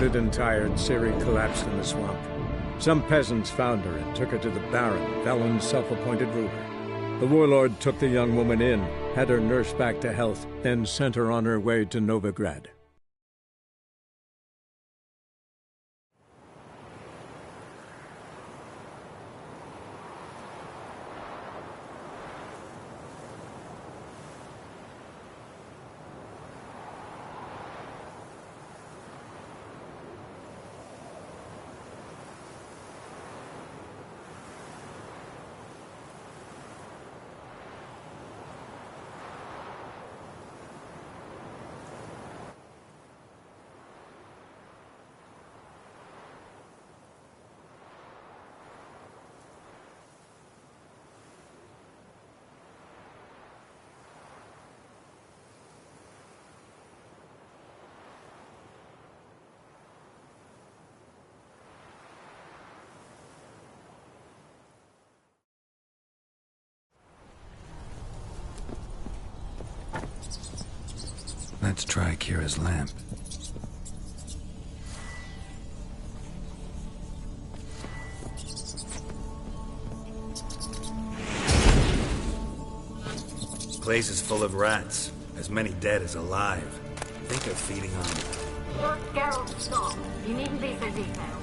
wounded and tired, Ciri collapsed in the swamp. Some peasants found her and took her to the Baron, Velen's self-appointed ruler. The warlord took the young woman in, had her nursed back to health, then sent her on her way to Novigrad. Let's try Kira's lamp. Place is full of rats, as many dead as alive. Think of feeding on them. Look, Geralt, stop. You needn't be so detailed.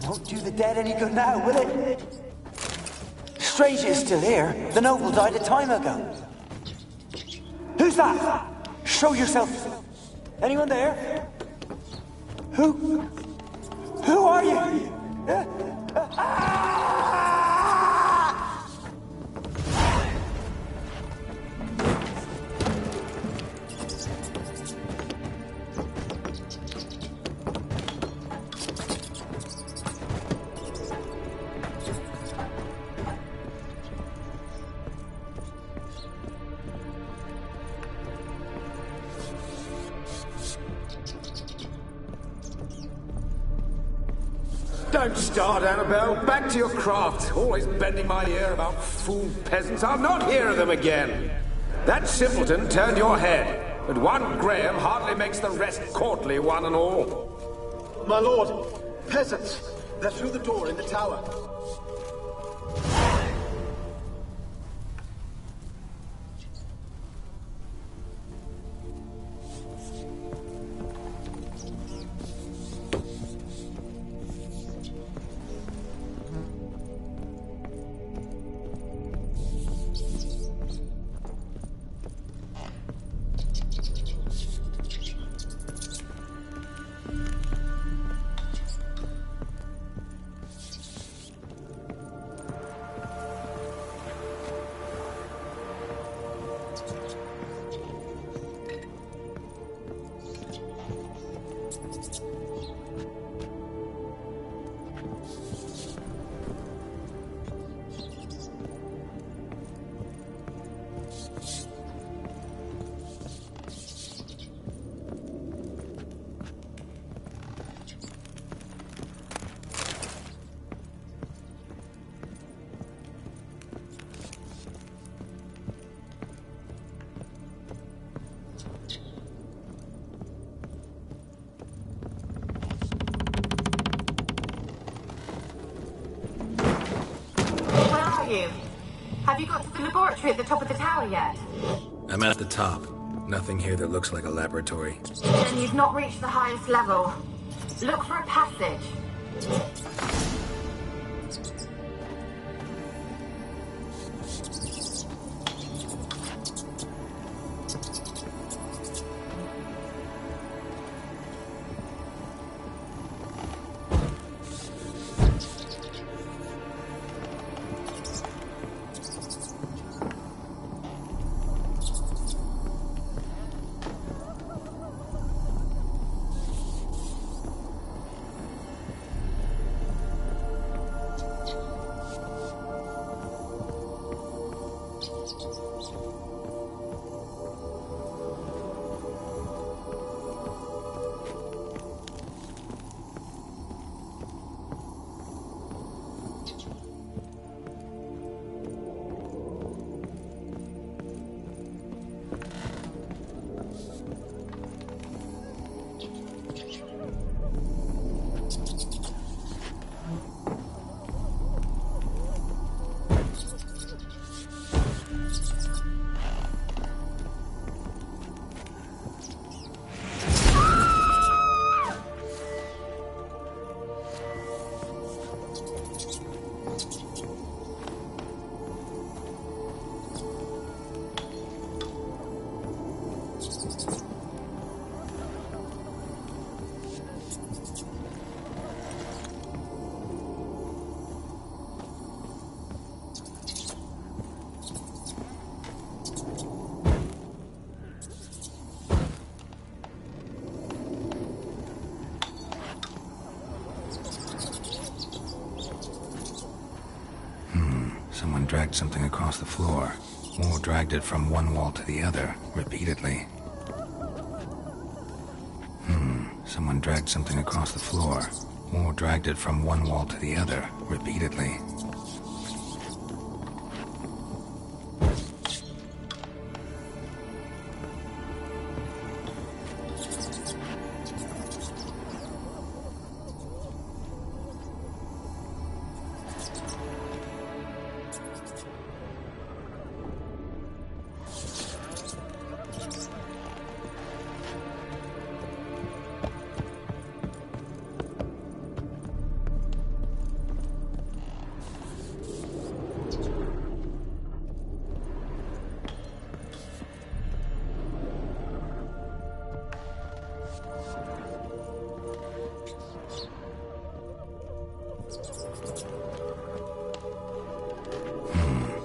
Won't do the dead any good now, will it? Strange it's still here. The noble died a time ago. Who's that? Show yourself. Anyone there? Who are you? Don't start, Annabelle. Back to your craft. Always bending my ear about fool peasants. I'll not hear of them again. That simpleton turned your head, but one Graham hardly makes the rest courtly, one and all. My lord, peasants. They're through the door in the tower. you. Have you got to the laboratory at the top of the tower yet? I'm at the top. Nothing here that looks like a laboratory. Then you've not reached the highest level. Look for a passage. Someone dragged something across the floor, or dragged it from one wall to the other, repeatedly. Someone dragged something across the floor, or dragged it from one wall to the other, repeatedly.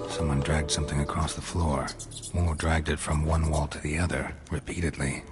Someone dragged something across the floor, or dragged it from one wall to the other, repeatedly.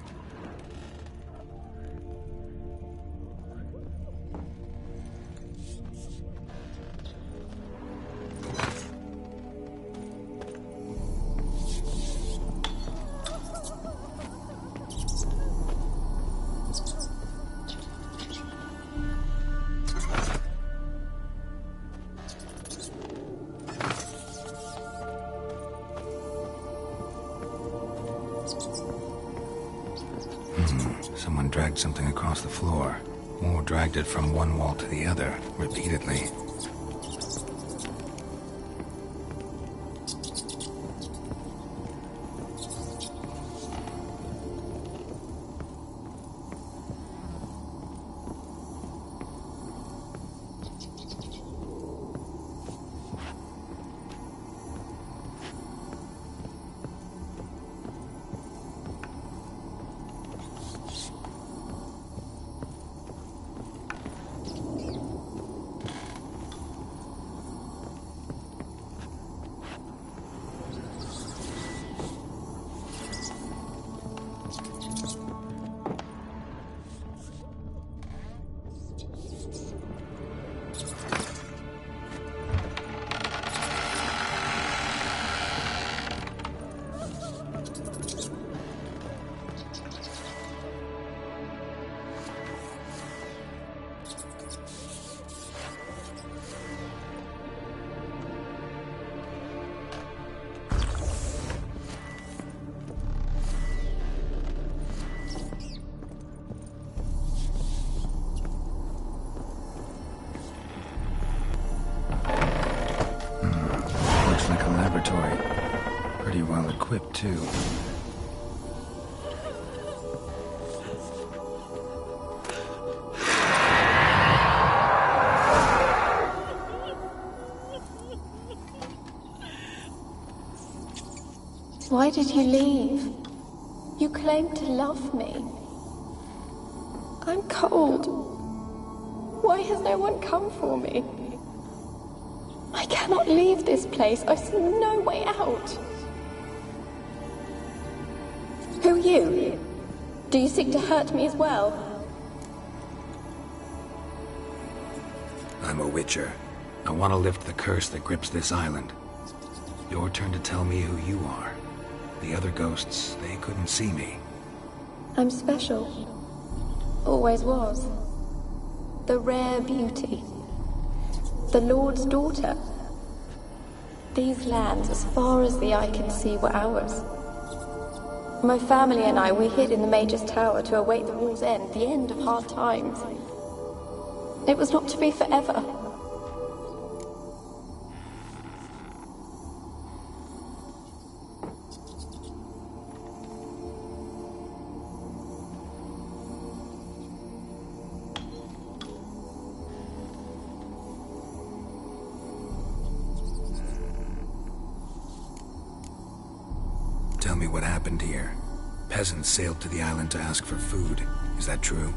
Someone dragged something across the floor, or dragged it from one wall to the other, repeatedly. equipped, too. Why did you leave? You claimed to love me. I'm cold. Why has no one come for me? I cannot leave this place. I see no way out. Who are you? Do you seek to hurt me as well? I'm a Witcher. I want to lift the curse that grips this island. Your turn to tell me who you are. The other ghosts, they couldn't see me. I'm special. Always was. The rare beauty. The Lord's daughter. These lands, as far as the eye can see, were ours. My family and I, we hid in the Mage's Tower to await the war's end, the end of hard times. It was not to be forever. Tell me what happened here. Peasants sailed to the island to ask for food. Is that true?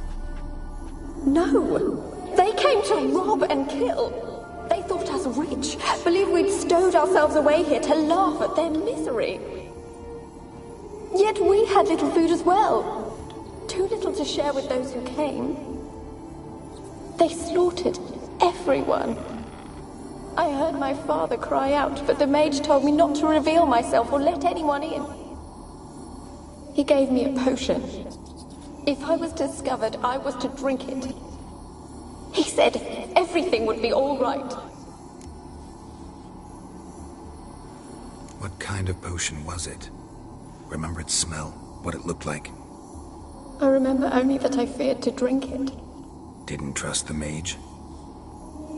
No! They came to rob and kill. They thought us rich, believed we'd stowed ourselves away here to laugh at their misery. Yet we had little food as well. Too little to share with those who came. They slaughtered everyone. I heard my father cry out, but the mage told me not to reveal myself or let anyone in. He gave me a potion. If I was discovered, I was to drink it. He said everything would be all right. What kind of potion was it? Remember its smell? What it looked like? I remember only that I feared to drink it. Didn't trust the mage?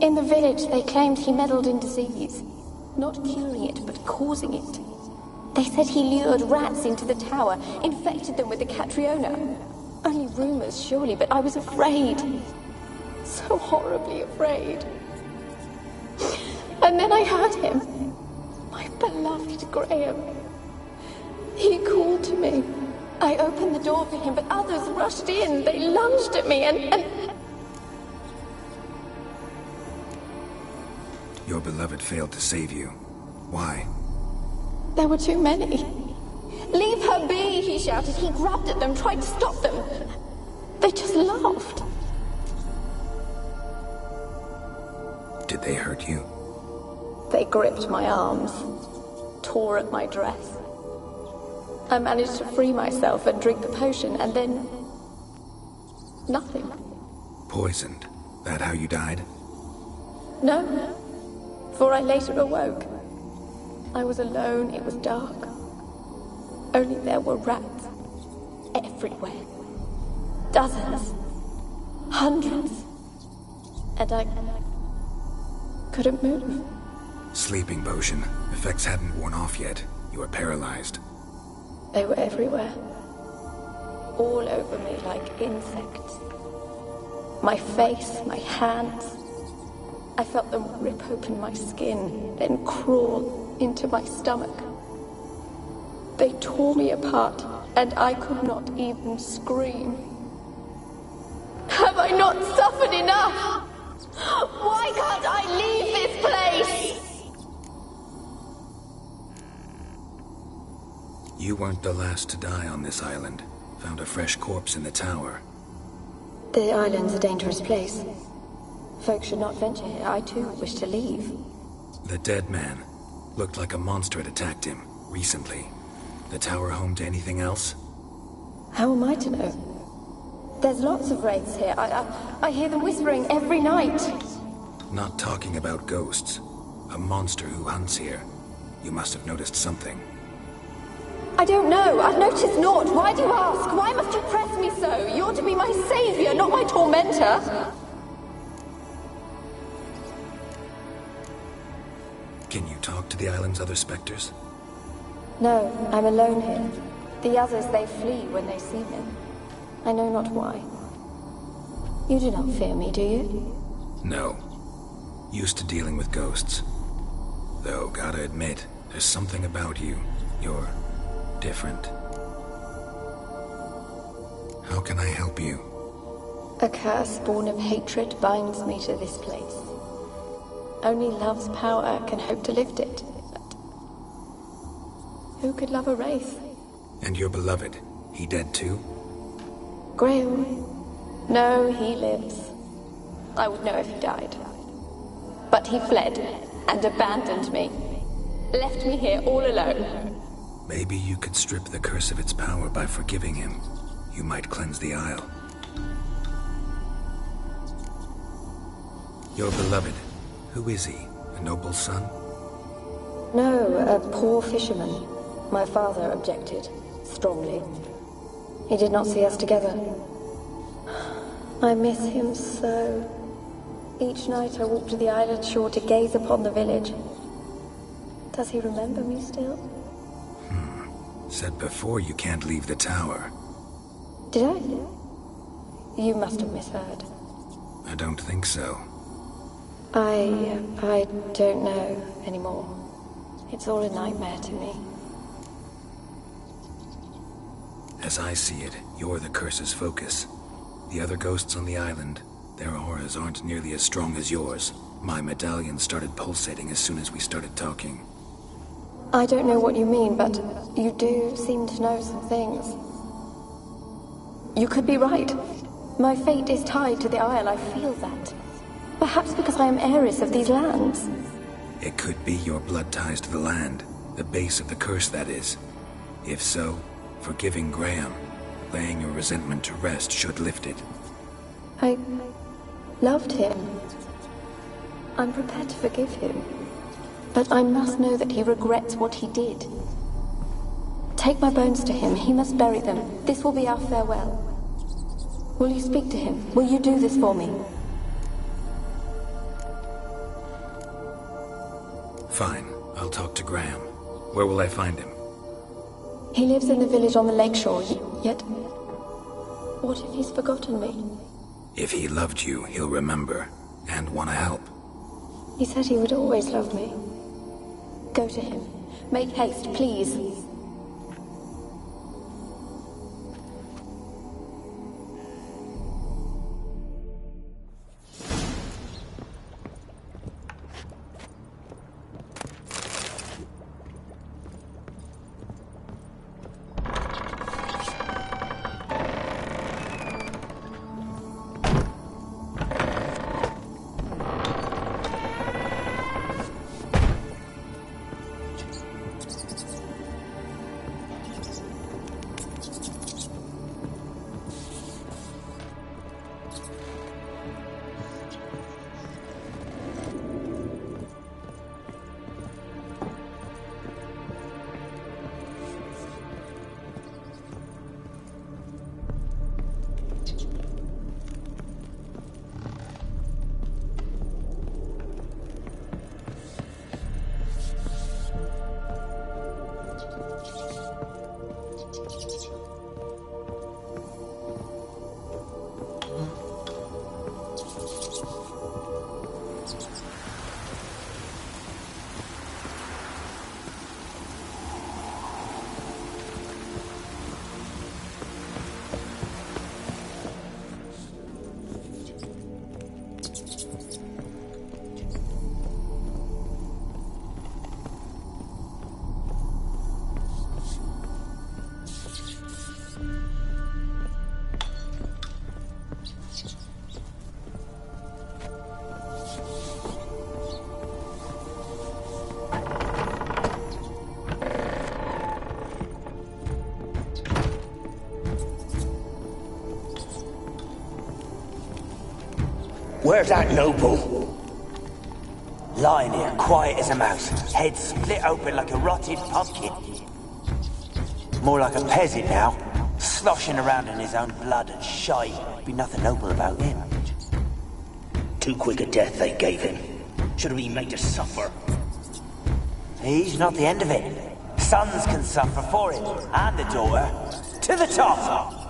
In the village, they claimed he meddled in disease. Not curing it, but causing it. They said he lured rats into the tower, infected them with the Catriona. Only rumors, surely, but I was afraid. So horribly afraid. And then I heard him. My beloved Graham. He called to me. I opened the door for him, but others rushed in. They lunged at me and... Your beloved failed to save you. Why? There were too many. Leave her be, he shouted. He grabbed at them, tried to stop them. They just laughed. Did they hurt you? They gripped my arms, tore at my dress. I managed to free myself and drink the potion, and then... nothing. Poisoned? That how you died? No, for I later awoke. I was alone, it was dark. Only there were rats. Everywhere. Dozens. Hundreds. And I couldn't move. Sleeping potion. Effects hadn't worn off yet. You were paralyzed. They were everywhere. All over me like insects. My face, my hands. I felt them rip open my skin, then crawl into my stomach. They tore me apart, and I could not even scream. Have I not suffered enough? Why can't I leave this place? You weren't the last to die on this island. Found a fresh corpse in the tower. The island's a dangerous place. Folks should not venture here. I too wish to leave. The dead man. Looked like a monster had attacked him, recently. The tower home to anything else? How am I to know? There's lots of wraiths here. I hear them whispering every night. Not talking about ghosts. A monster who hunts here. You must have noticed something. I don't know. I've noticed naught. Why do you ask? Why must you press me so? You're to be my savior, not my tormentor. Can you talk to the island's other specters? No, I'm alone here. The others, they flee when they see me. I know not why. You do not fear me, do you? No. Used to dealing with ghosts. Though, gotta admit, there's something about you. You're different. How can I help you? A curse born of hatred binds me to this place. Only love's power can hope to lift it. But who could love a wraith? And your beloved, he dead too? Graham? No, he lives. I would know if he died. But he fled and abandoned me. Left me here all alone. Maybe you could strip the curse of its power by forgiving him. You might cleanse the Isle. Your beloved, who is he? A noble son? No, a poor fisherman. My father objected, strongly. He did not see us together. I miss him so. Each night I walk to the island shore to gaze upon the village. Does he remember me still? Said before you can't leave the tower. Did I? You must have misheard. I don't think so. I don't know anymore. It's all a nightmare to me. As I see it, you're the curse's focus. The other ghosts on the island, their auras aren't nearly as strong as yours. My medallion started pulsating as soon as we started talking. I don't know what you mean, but you do seem to know some things. You could be right. My fate is tied to the Isle, I feel that. Perhaps because I am heiress of these lands. It could be your blood ties to the land, the base of the curse, that is. If so, forgiving Graham, laying your resentment to rest should lift it. I loved him. I'm prepared to forgive him. But I must know that he regrets what he did. Take my bones to him. He must bury them. This will be our farewell. Will you speak to him? Will you do this for me? Fine. I'll talk to Graham. Where will I find him? He lives in the village on the lakeshore, yet... What if he's forgotten me? If he loved you, he'll remember, and want to help. He said he would always love me. Go to him. Make haste, please. Where's that noble? Lying here, quiet as a mouse, head split open like a rotted pumpkin. More like a peasant now, sloshing around in his own blood and shite. Be nothing noble about him. Too quick a death they gave him. Should have been made to suffer. He's not the end of it. sons can suffer for it, and the daughter. To the top!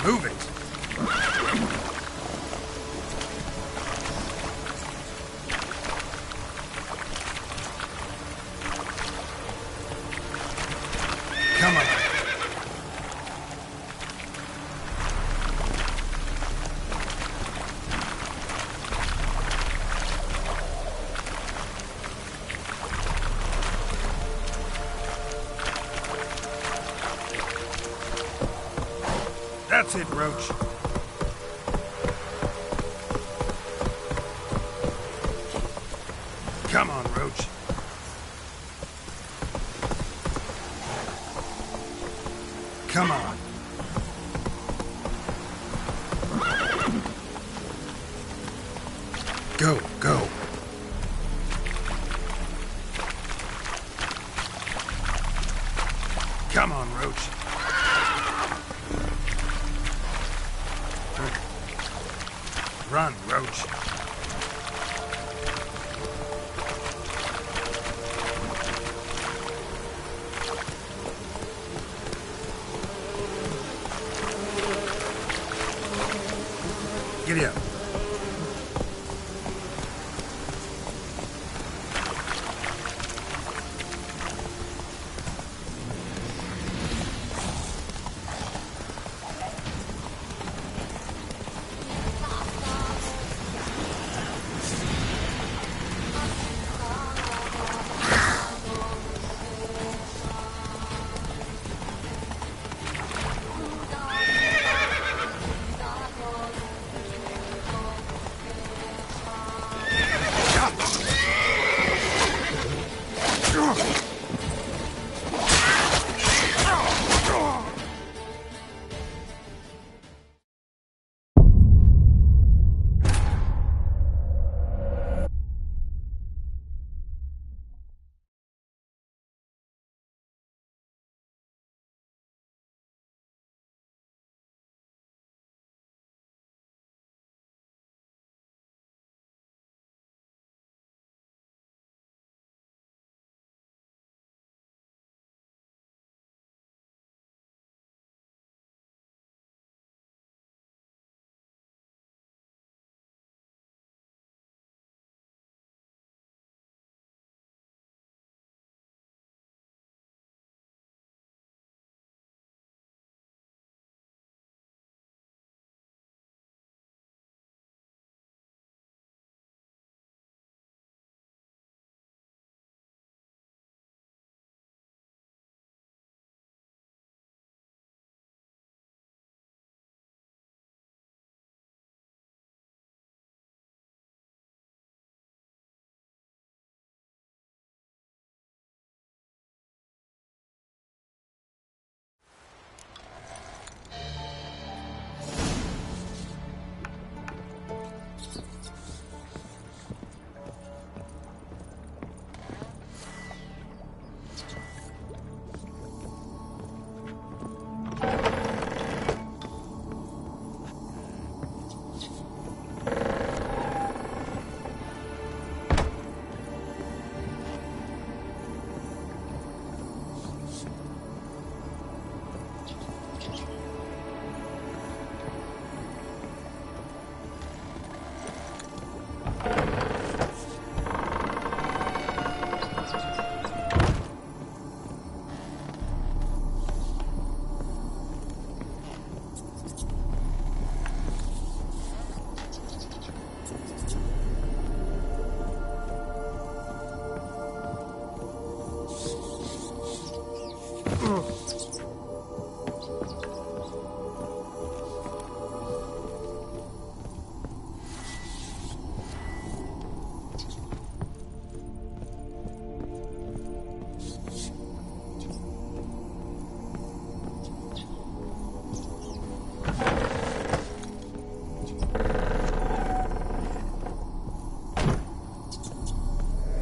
Move it! Come on. That's it, Roach. Come on, Roach. Come on. Go, go. Come on, Roach. Run, Roach. Giddy up.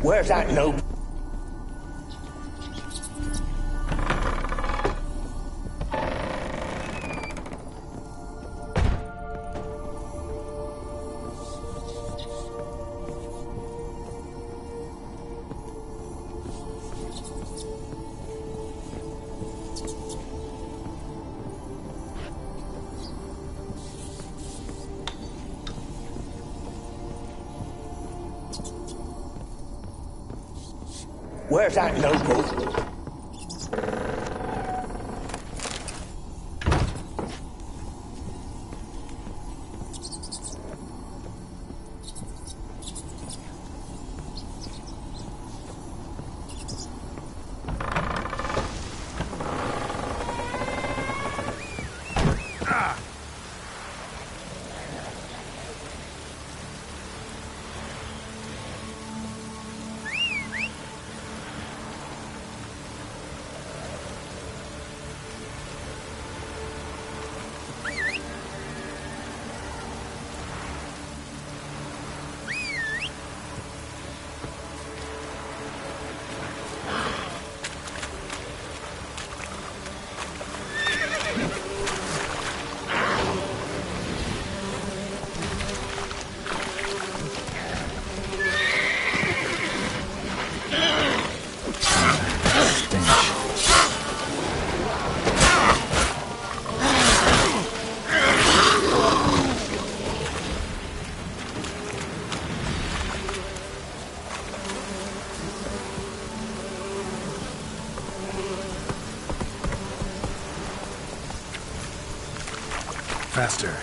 Where's that note? Where's that notebook? Faster.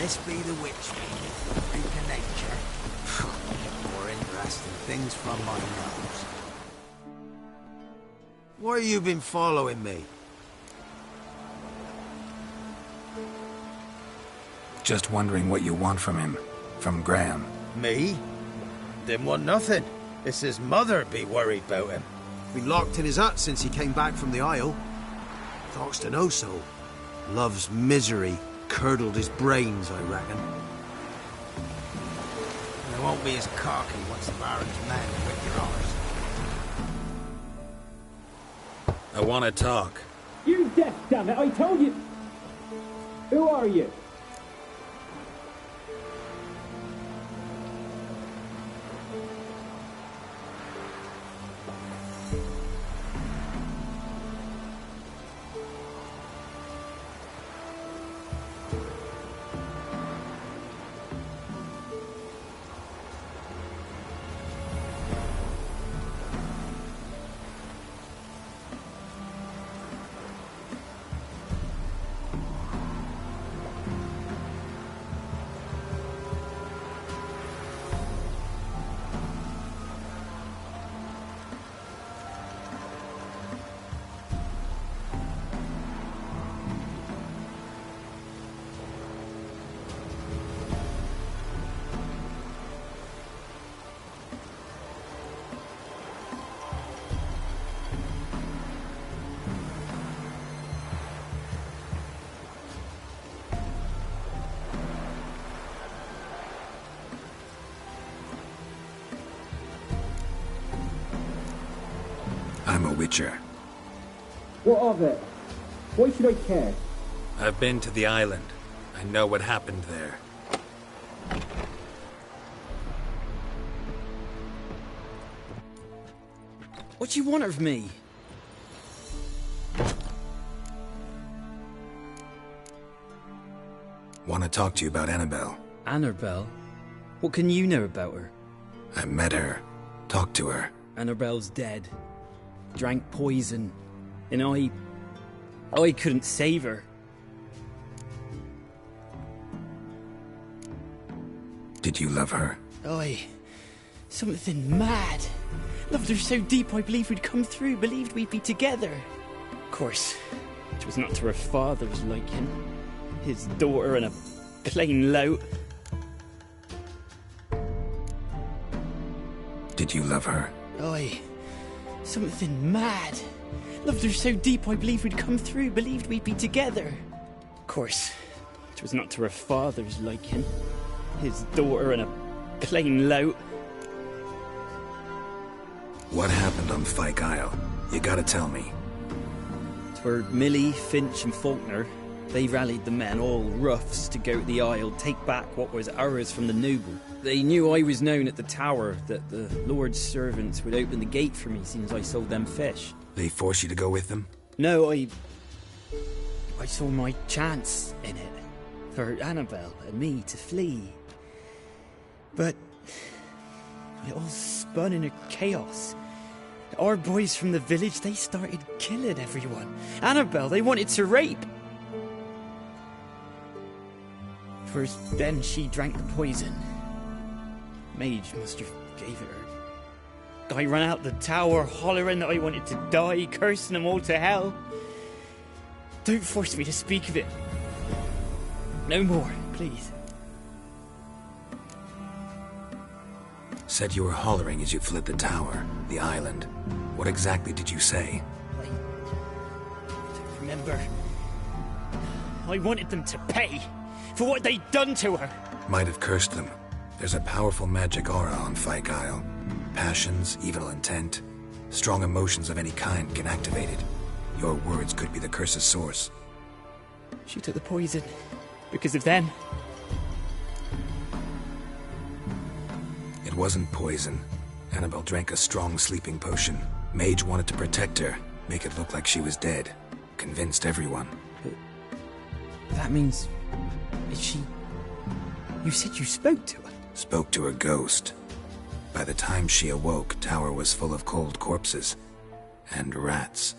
This be the witch, freak of nature. More interesting things from my nose. Why you been following me? Just wondering what you want from him. From Graham. Me? Didn't want nothing. It's his mother be worried about him. Been locked in his hut since he came back from the Isle. Talks to no soul. Love's misery curdled his brains, I reckon. And it won't be as cocky once the Baron's men whip your arse. I want to talk. You deaf, damn it! I told you. Who are you? Witcher. What of it? Why should I care? I've been to the island. I know what happened there. What do you want of me? Want to talk to you about Annabelle. Annabelle? What can you know about her? I met her. Talked to her. Annabelle's dead. Drank poison. And I couldn't save her. Did you love her? Something mad. Loved her so deep I believed we'd come through, believed we'd be together. Of course, it was not to her father's liking. His daughter and a plain lout. Did you love her? Something mad. Loved her so deep I believed we'd come through, believed we'd be together. Of course, it was not to her father's liking. His daughter and a plain lout. What happened on Fyke Isle? You gotta tell me. For Millie, Finch and Faulkner, they rallied the men, all roughs, to go to the Isle, take back what was ours from the noble. They knew I was known at the tower, that the Lord's servants would open the gate for me since I sold them fish. They forced you to go with them? No, I saw my chance in it, for Annabelle and me to flee. But it all spun in a chaos. Our boys from the village, they started killing everyone. Annabelle, they wanted to rape. First, then she drank the poison. Mage must have gave it her. I ran out the tower, hollering that I wanted to die, cursing them all to hell. Don't force me to speak of it. No more, please. Said you were hollering as you fled the tower, the island. What exactly did you say? I don't remember. I wanted them to pay for what they'd done to her. Might have cursed them. There's a powerful magic aura on Fyke Isle. Passions, evil intent, strong emotions of any kind can activate it. Your words could be the curse's source. She took the poison because of them. It wasn't poison. Annabelle drank a strong sleeping potion. Mage wanted to protect her, make it look like she was dead. Convinced everyone. But that means... Is she... You said you spoke to her? Spoke to her ghost. By the time she awoke, Tower was full of cold corpses. And rats.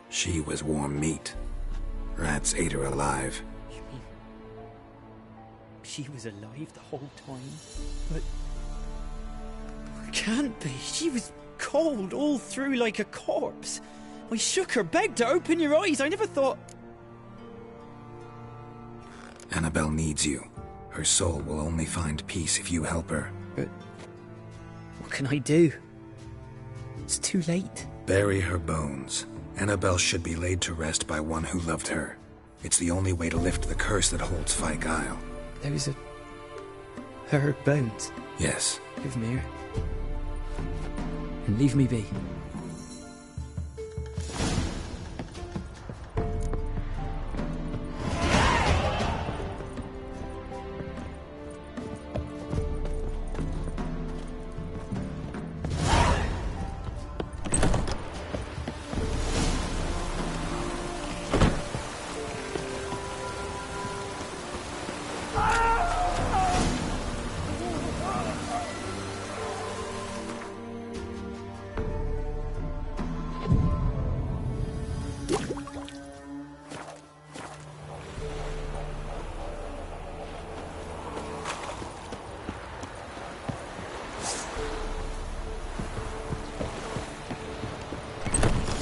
She was warm meat. Rats ate her alive. You mean... She was alive the whole time? But... Can't be. She was cold all through like a corpse. I shook her, begged her, open your eyes. I never thought... Annabelle needs you. Her soul will only find peace if you help her. But... What can I do? It's too late. Bury her bones. Annabelle should be laid to rest by one who loved her. It's the only way to lift the curse that holds Fyke Isle. Those are... her bones? Yes. Give me her. And leave me be.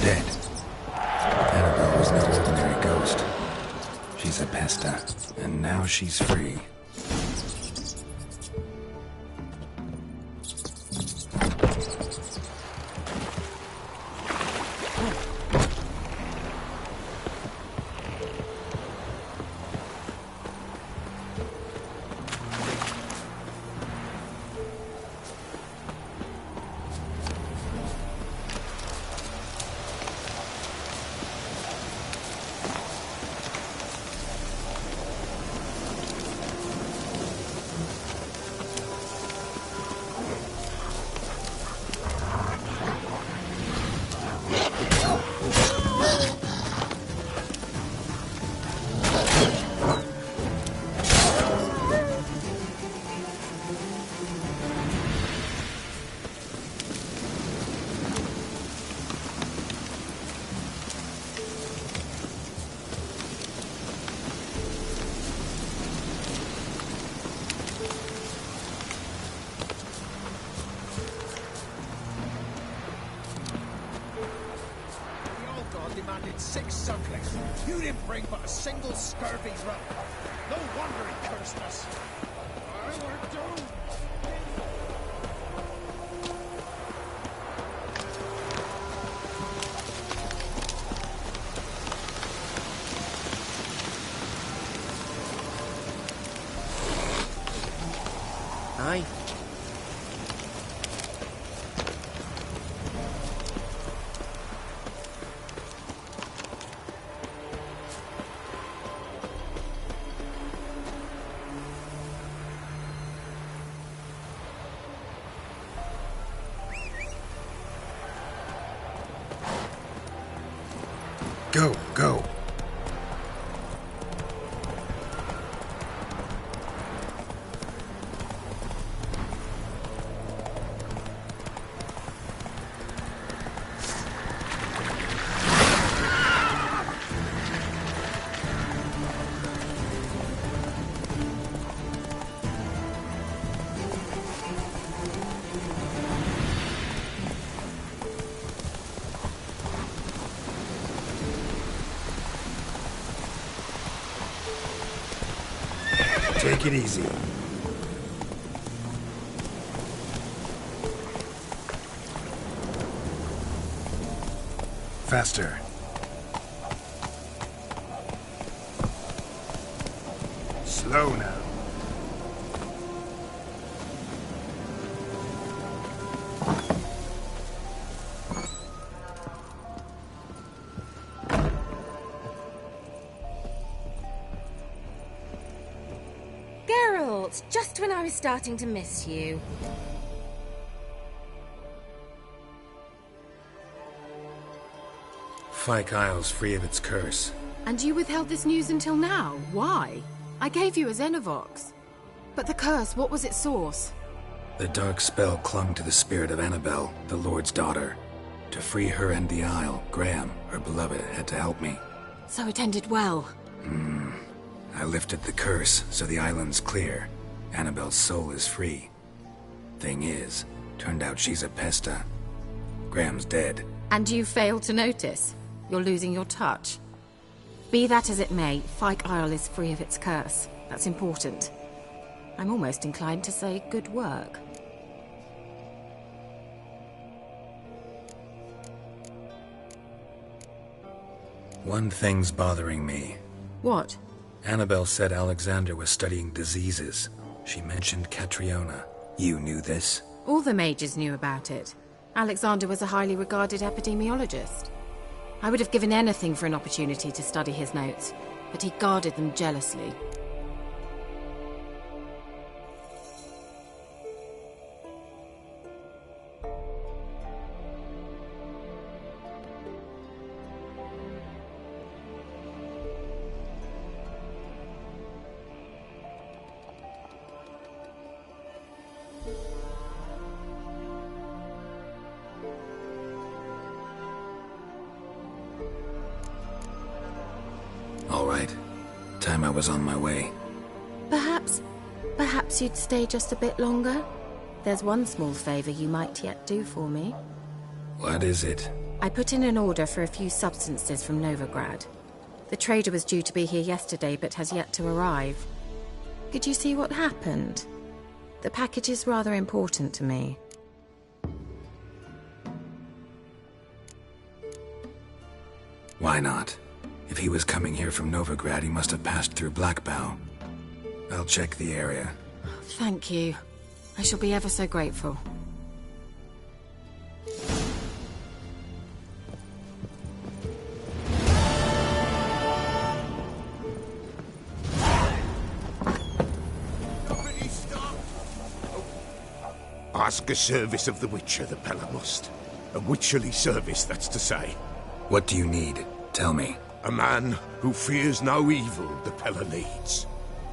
Dead. Annabelle was no ordinary ghost. She's a pesta, and now she's free. didn't bring but a single scurvy run. No wonder he cursed us. I were doomed. Aye. Go, go. Take it easy. Faster. Slow now. Just when I was starting to miss you. Fyke Isle's free of its curse. And you withheld this news until now? Why? I gave you a Xenovox. But the curse, what was its source? The dark spell clung to the spirit of Annabelle, the Lord's daughter. To free her and the Isle, Graham, her beloved, had to help me. So it ended well. I lifted the curse, so the island's clear. Annabelle's soul is free. Thing is, turned out she's a pesta. Graham's dead. And you failed to notice? You're losing your touch. Be that as it may, Fyke Isle is free of its curse. That's important. I'm almost inclined to say good work. One thing's bothering me. What? Annabelle said Alexander was studying diseases. She mentioned Catriona. You knew this? All the mages knew about it. Alexander was a highly regarded epidemiologist. I would have given anything for an opportunity to study his notes, but he guarded them jealously. All right. Time I was on my way. Perhaps you'd stay just a bit longer? There's one small favor you might yet do for me. What is it? I put in an order for a few substances from Novigrad. The trader was due to be here yesterday, but has yet to arrive. Could you see what happened? The package is rather important to me. Why not? If he was coming here from Novigrad, he must have passed through Blackbow. I'll check the area. Thank you. I shall be ever so grateful. Ask a service of the Witcher, the Pella must. A Witcherly service, that's to say. What do you need? Tell me. A man who fears no evil the Pella needs.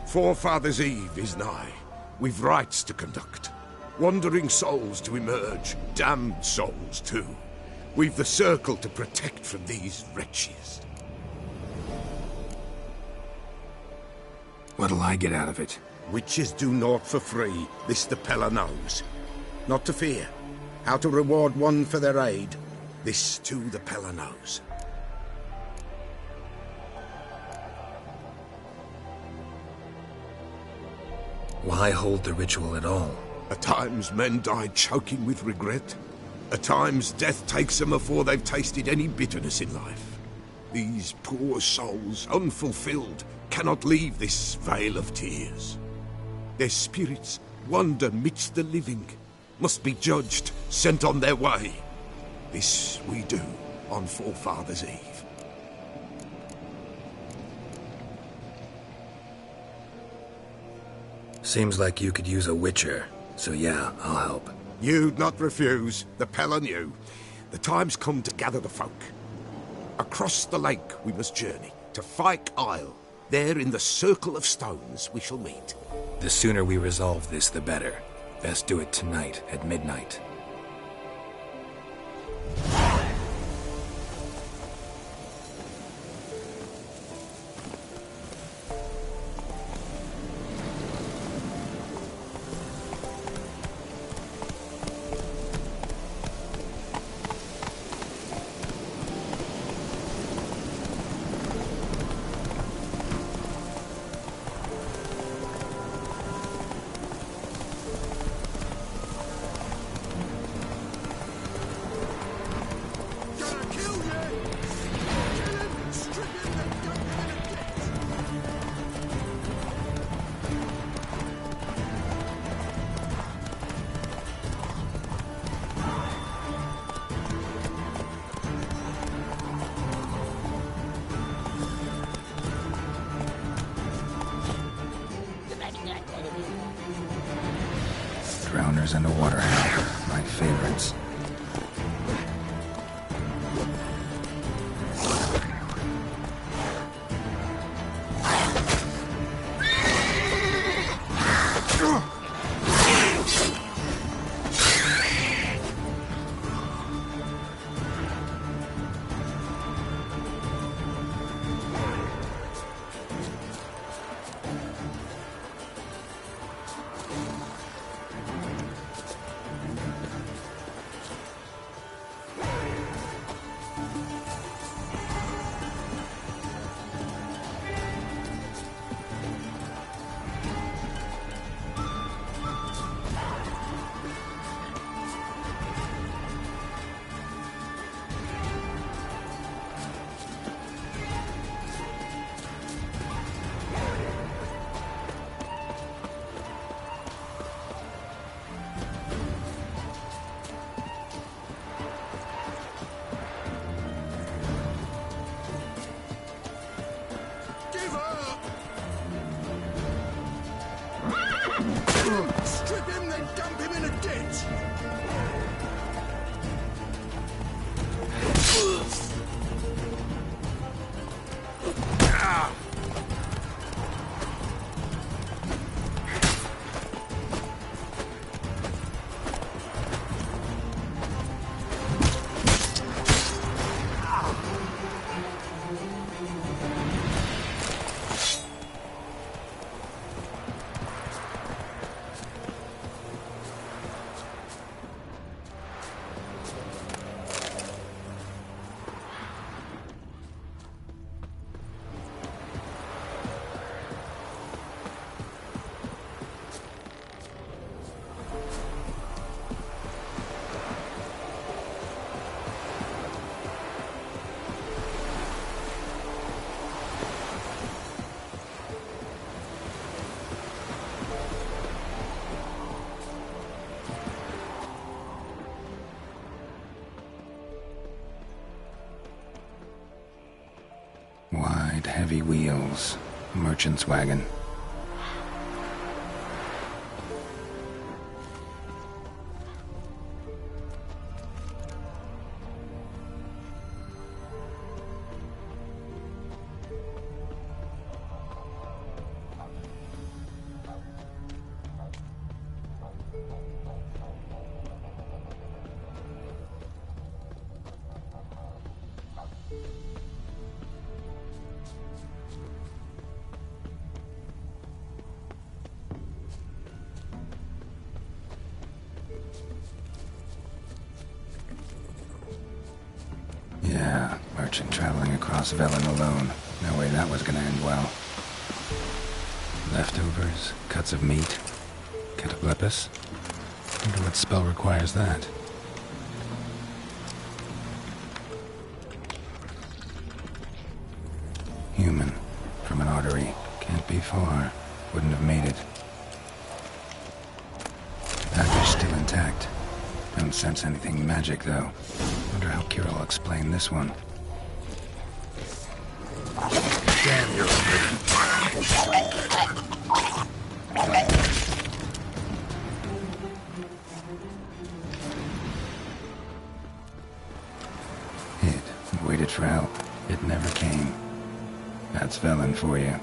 Forefathers' Eve is nigh. We've rites to conduct. Wandering souls to emerge. Damned souls, too. We've the circle to protect from these wretches. What'll I get out of it? Witches do naught for free. This the Pella knows. Not to fear. How to reward one for their aid. This too the Pella knows. Why hold the ritual at all? At times men die choking with regret. At times death takes them before they've tasted any bitterness in life. These poor souls, unfulfilled, cannot leave this vale of tears. Their spirits wander midst the living, must be judged, sent on their way. This we do on Forefathers' Eve. Seems like you could use a Witcher, so yeah, I'll help. You'd not refuse, the Pell on you. The time's come to gather the folk. Across the lake we must journey, to Fyke Isle. There in the circle of stones we shall meet. The sooner we resolve this, the better. Best do it tonight, at midnight. Drowners and a waterhound, my favorites. Strip him, then dump him in a ditch! Wide, heavy wheels. Merchant's wagon. Yeah, merchant traveling across Velen alone. No way that was gonna end well. Leftovers, cuts of meat, Cataplepus? Wonder what spell requires that. Human. From an artery. Can't be far. Wouldn't have made it. Package still intact. Don't sense anything magic, though. Wonder how Kira will explain this one. Damn, you're Hid. Waited for help. It never came. That's Velen for you.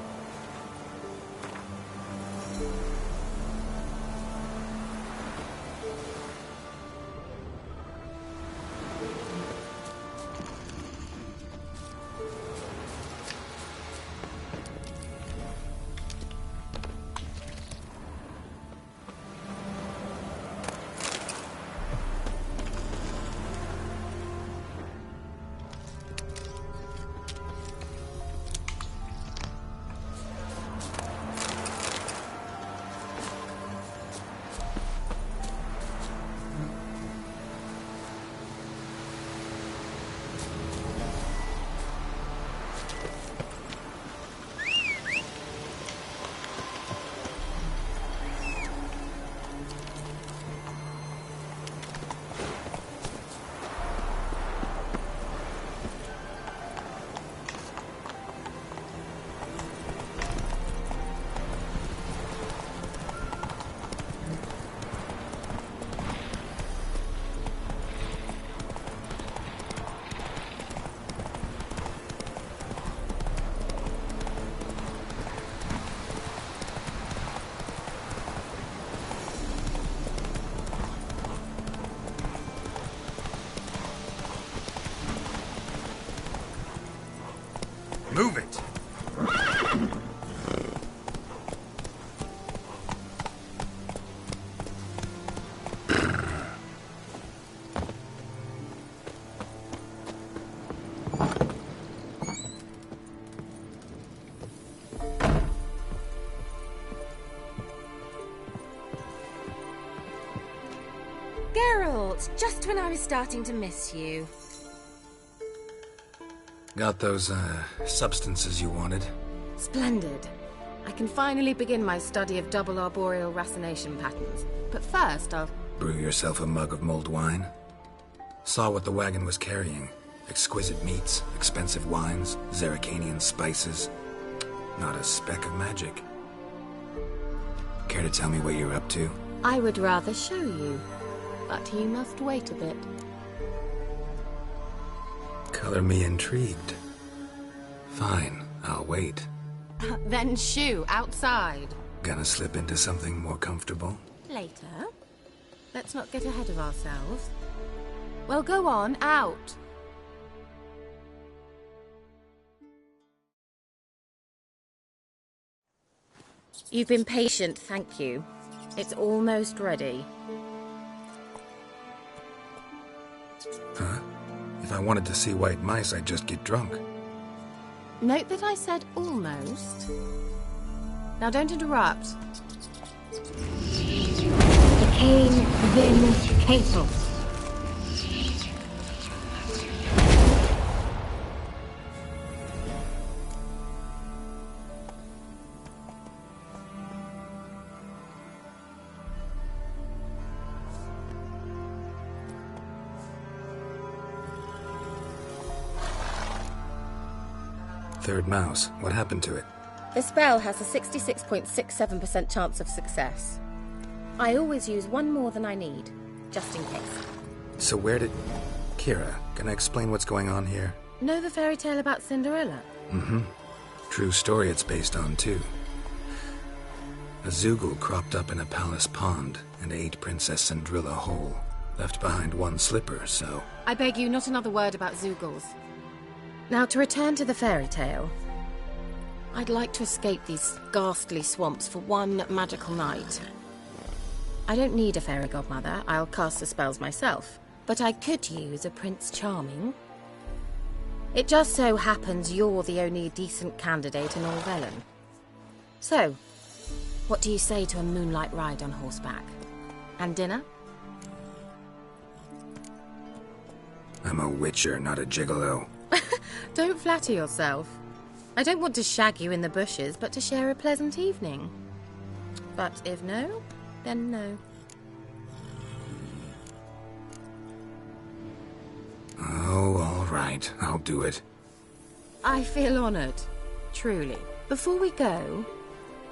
Move it! Geralt, just when I was starting to miss you. Got those, substances you wanted? Splendid. I can finally begin my study of double arboreal racination patterns. But first, I'll... Brew yourself a mug of mulled wine? Saw what the wagon was carrying. Exquisite meats, expensive wines, Zerrikanian spices. Not a speck of magic. Care to tell me what you're up to? I would rather show you. But you must wait a bit. Color me intrigued. Fine, I'll wait. Then shoo, outside. Gonna slip into something more comfortable? Later. Let's not get ahead of ourselves. Well, go on, out. You've been patient, thank you. It's almost ready. Huh? If I wanted to see white mice, I'd just get drunk. Note that I said almost. Now don't interrupt. Decaying Vin Castle. Third mouse. What happened to it? The spell has a 66.67% chance of success. I always use one more than I need, just in case. So where did... Kira, can I explain what's going on here? Know the fairy tale about Cinderella? Mm-hmm. True story it's based on, too. A Zoogle cropped up in a palace pond and ate Princess Cinderella whole. Left behind one slipper, so... I beg you, not another word about Zoogles. Now, to return to the fairy tale. I'd like to escape these ghastly swamps for one magical night. I don't need a fairy godmother, I'll cast the spells myself. But I could use a Prince Charming. It just so happens you're the only decent candidate in all Velen. So, What do you say to a moonlight ride on horseback? And dinner? I'm a witcher, not a gigolo. Don't flatter yourself. I don't want to shag you in the bushes, but to share a pleasant evening. But if no, then no. Oh, all right. I'll do it. I feel honoured. Truly. Before we go,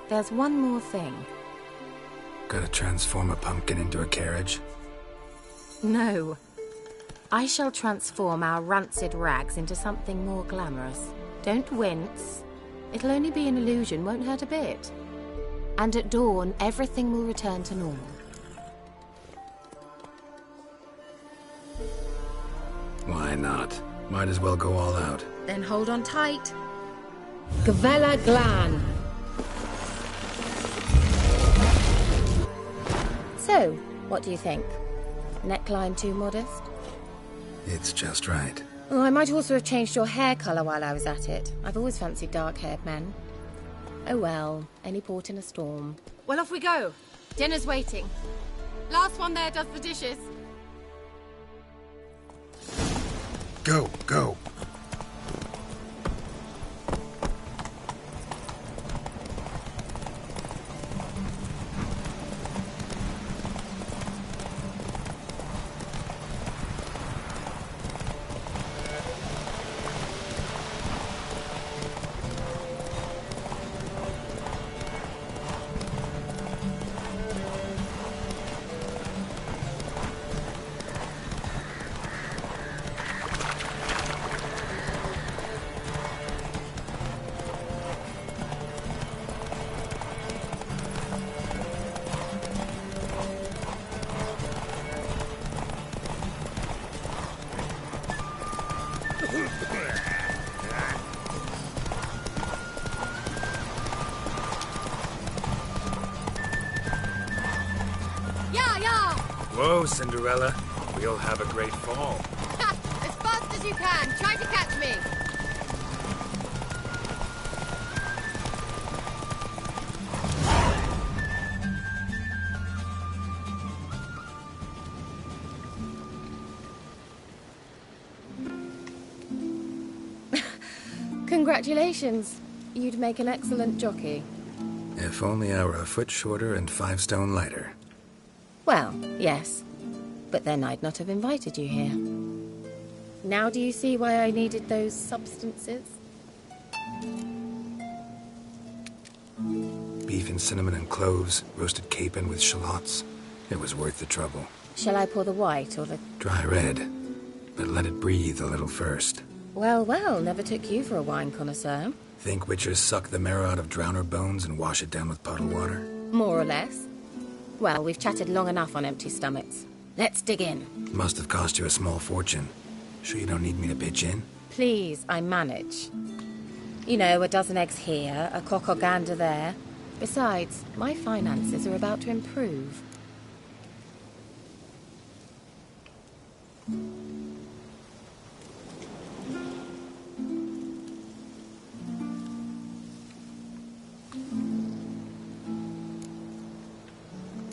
there's one more thing. Gotta transform a pumpkin into a carriage? No. I shall transform our rancid rags into something more glamorous. Don't wince. It'll only be an illusion, won't hurt a bit. And at dawn, everything will return to normal. Why not? Might as well go all out. Then hold on tight. Gvela Glan. So, what do you think? Neckline too modest? It's just right. Oh, I might also have changed your hair colour while I was at it. I've always fancied dark-haired men. Oh well, any port in a storm. Well, off we go. Dinner's waiting. Last one there does the dishes. Go, go. Whoa, Cinderella. We'll have a great fall. Ha! As fast as you can. Try to catch me. Congratulations. You'd make an excellent jockey. If only I were a foot shorter and 5 stone lighter. Well, yes. But then I'd not have invited you here. Now do you see why I needed those substances? Beef and cinnamon and cloves, roasted capon with shallots. It was worth the trouble. Shall I pour the white or the... Dry red, but let it breathe a little first. Well, well, never took you for a wine connoisseur. Think witchers suck the marrow out of drowner bones and wash it down with puddle water? More or less. Well, we've chatted long enough on empty stomachs. Let's dig in. Must have cost you a small fortune. Sure you don't need me to pitch in? Please, I manage. You know, a dozen eggs here, a cock or gander there. Besides, my finances are about to improve.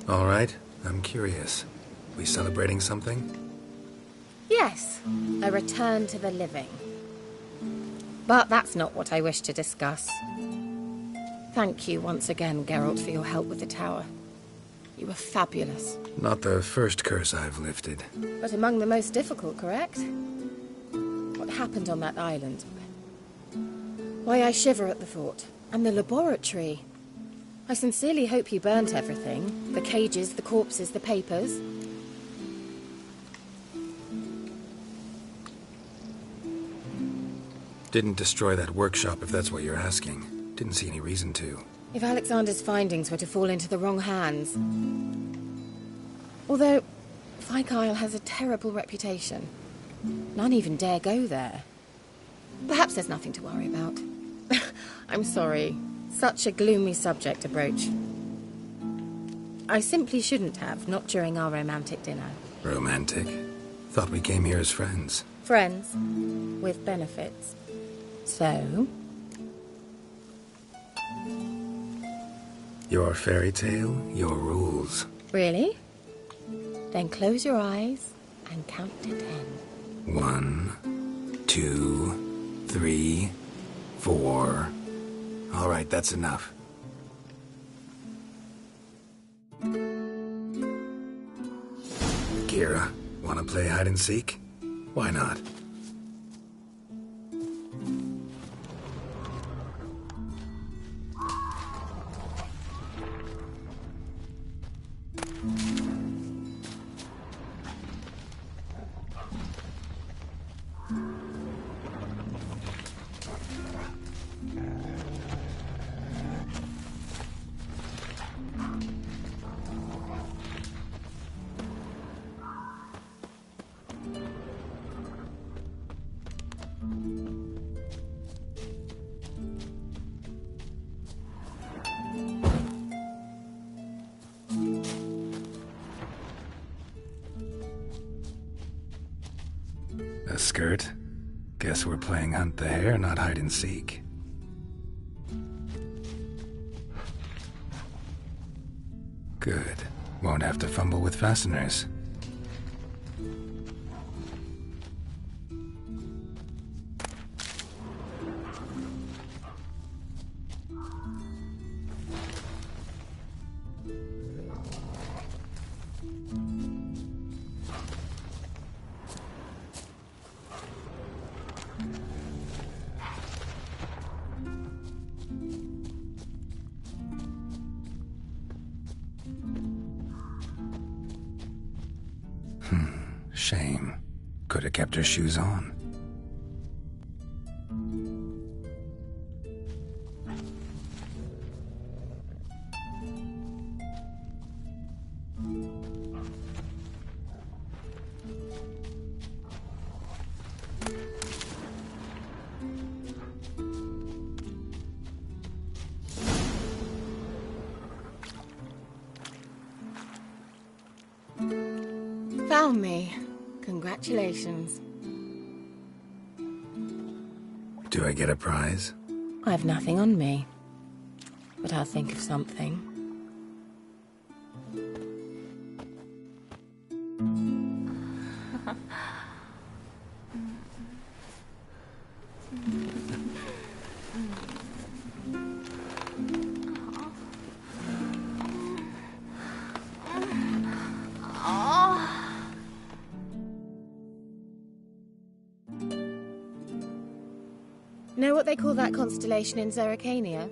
All right, I'm curious. We celebrating something? Yes, a return to the living. But that's not what I wish to discuss. Thank you once again, Geralt, for your help with the tower. You were fabulous. Not the first curse I've lifted. But among the most difficult, correct? What happened on that island? Why, I shiver at the thought. And the laboratory. I sincerely hope you burnt everything. The cages, the corpses, the papers. Didn't destroy that workshop, if that's what you're asking. Didn't see any reason to. If Alexander's findings were to fall into the wrong hands... Although, Fyke Isle has a terrible reputation. None even dare go there. Perhaps there's nothing to worry about. I'm sorry. Such a gloomy subject to broach. I simply shouldn't have, not during our romantic dinner. Romantic? Thought we came here as friends. Friends. With benefits. So... Your fairy tale, your rules. Really? Then close your eyes and count to 10. 1, 2, 3, 4. All right, that's enough. Kira, wanna play hide and seek? Why not? A skirt? Guess we're playing hunt the hare, not hide and seek. Good. Won't have to fumble with fasteners. Shame. Could have kept her shoes on. Found me. Congratulations. Do I get a prize? I've nothing on me, but I'll think of something. Know what they call that constellation in Zerrikania?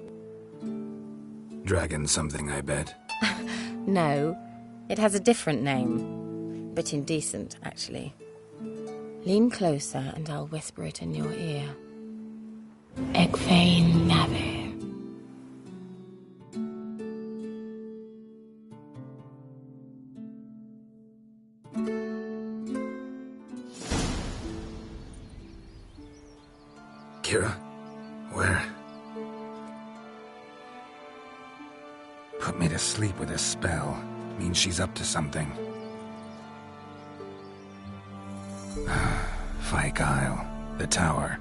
Dragon something, I bet. No, it has a different name. But indecent, actually. Lean closer and I'll whisper it in your ear. Egfain Nave. Kira? Where? Put me to sleep with a spell. Means she's up to something. Fyke Isle. The tower.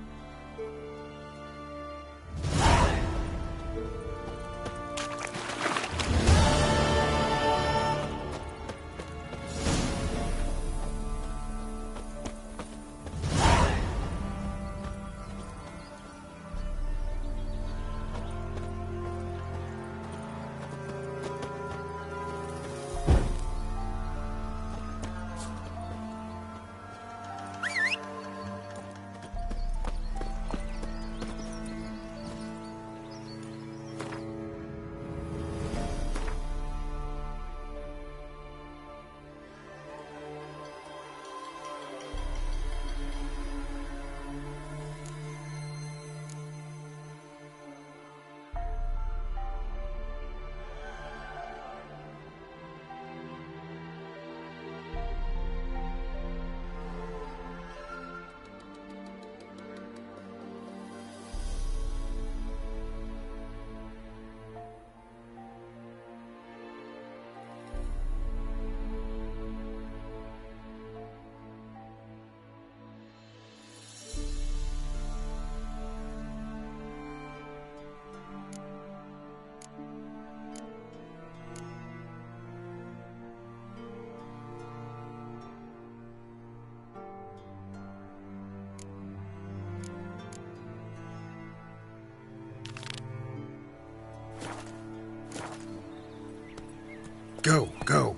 Go, go.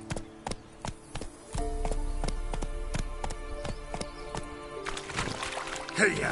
Hey-ya!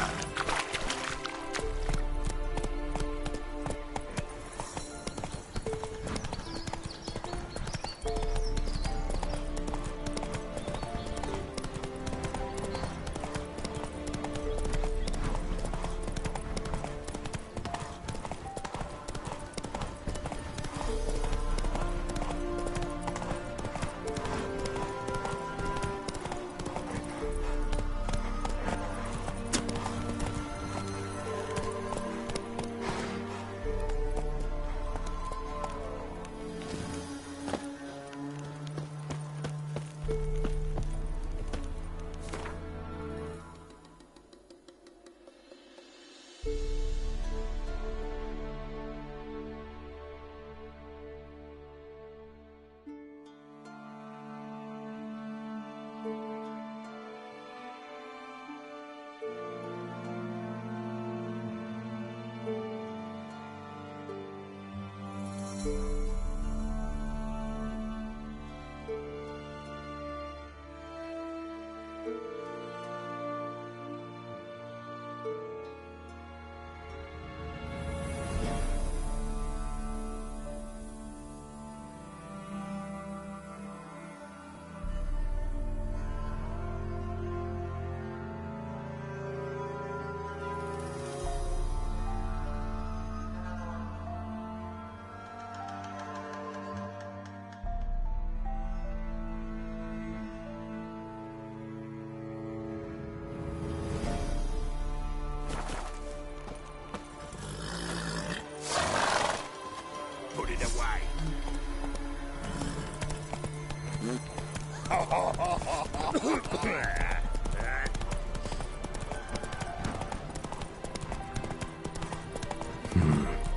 Put it away.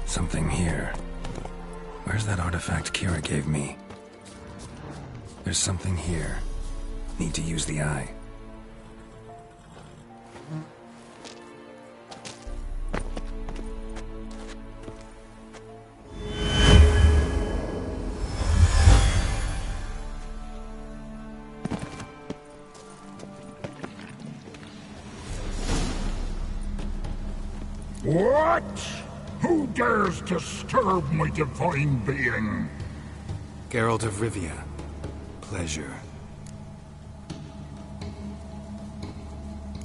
Something here. Where's that artifact Kira gave me? There's something here. Need to use the eye. What? Who dares disturb my divine being? Geralt of Rivia. Pleasure.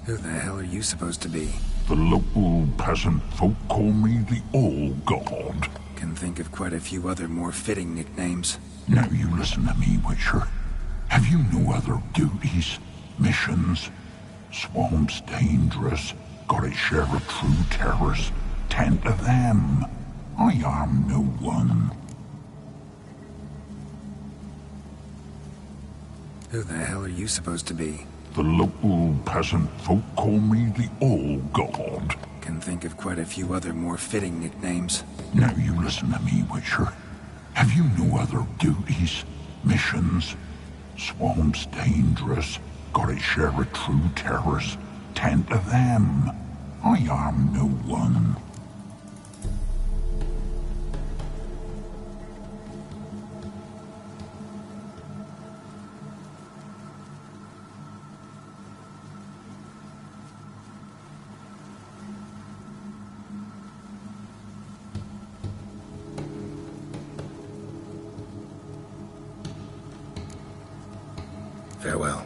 Who the hell are you supposed to be? The local peasant folk call me the All-God. Can think of quite a few other more fitting nicknames. Now you listen to me, Witcher. Have you no other duties? Missions? Swamp's dangerous. Gotta share a true terrorist. Tend to them. I am no one. Who the hell are you supposed to be? The local peasant folk call me the All-God. Can think of quite a few other more fitting nicknames. Now you listen to me, Witcher. Have you no other duties? Missions? Swamp's dangerous. Gotta share a true terrorist. Tend to them. I am no one. Farewell.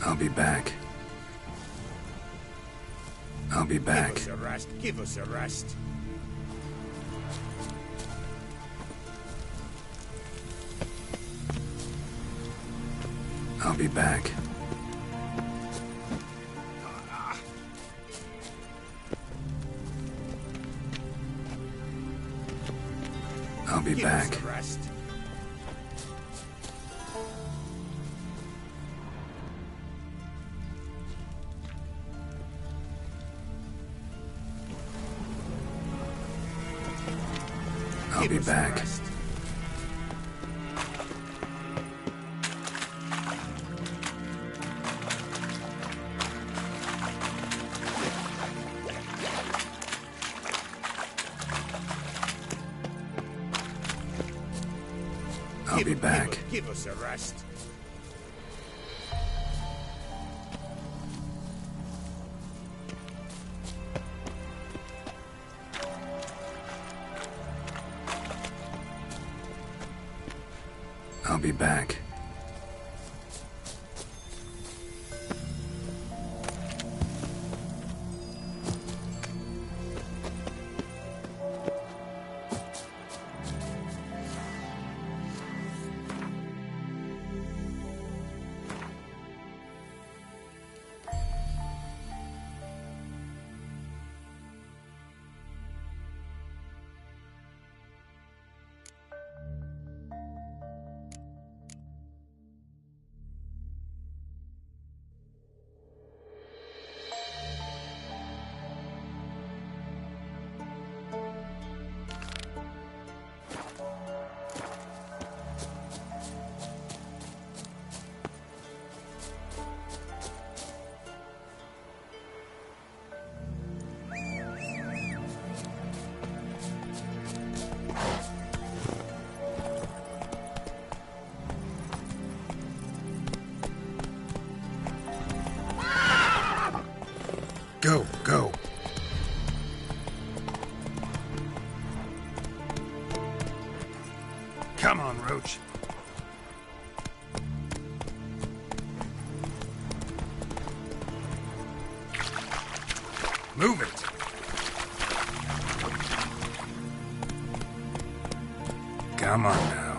I'll be back. I'll be back. Give us a rest. Give us a rest. I'll be back. I'll be back. Give us a rest. I'll be back. I'll be back. Give us a rest. I'll be back. Go, go. Come on, Roach. Move it. Come on now.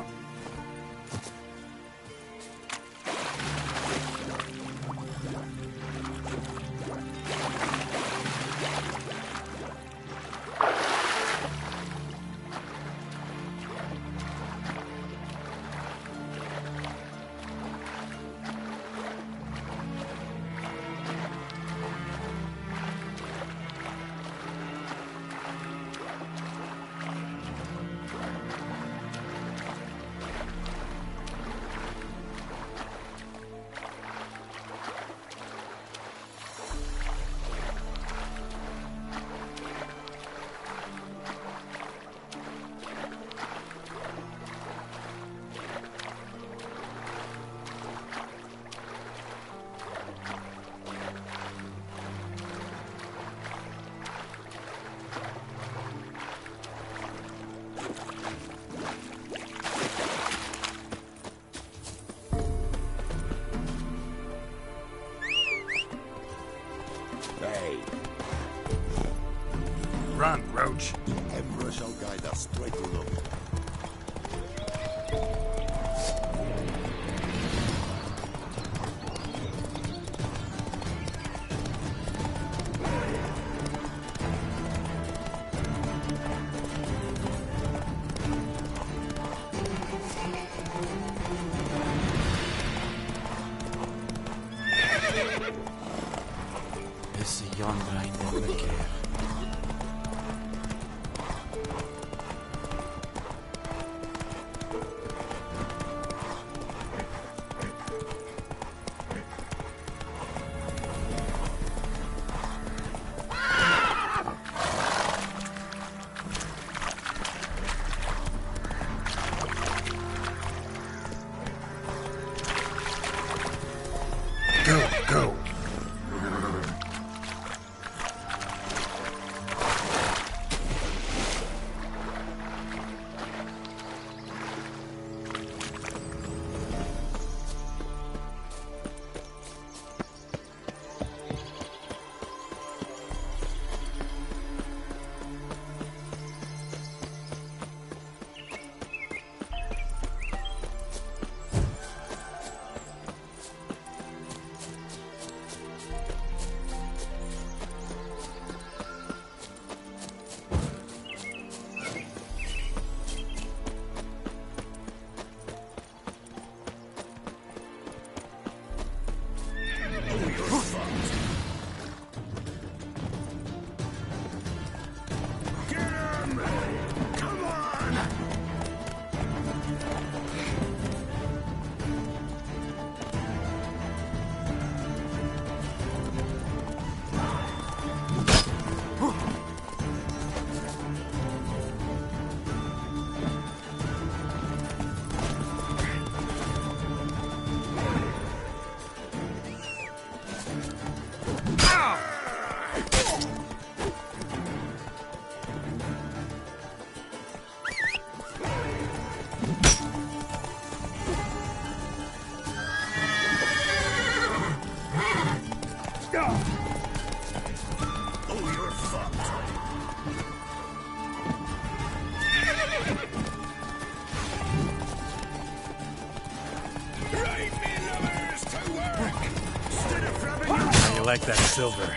Run, Roach. Emperor shall guide us straight to the Esse yonder ainda me quer. Go, go. collect that silver.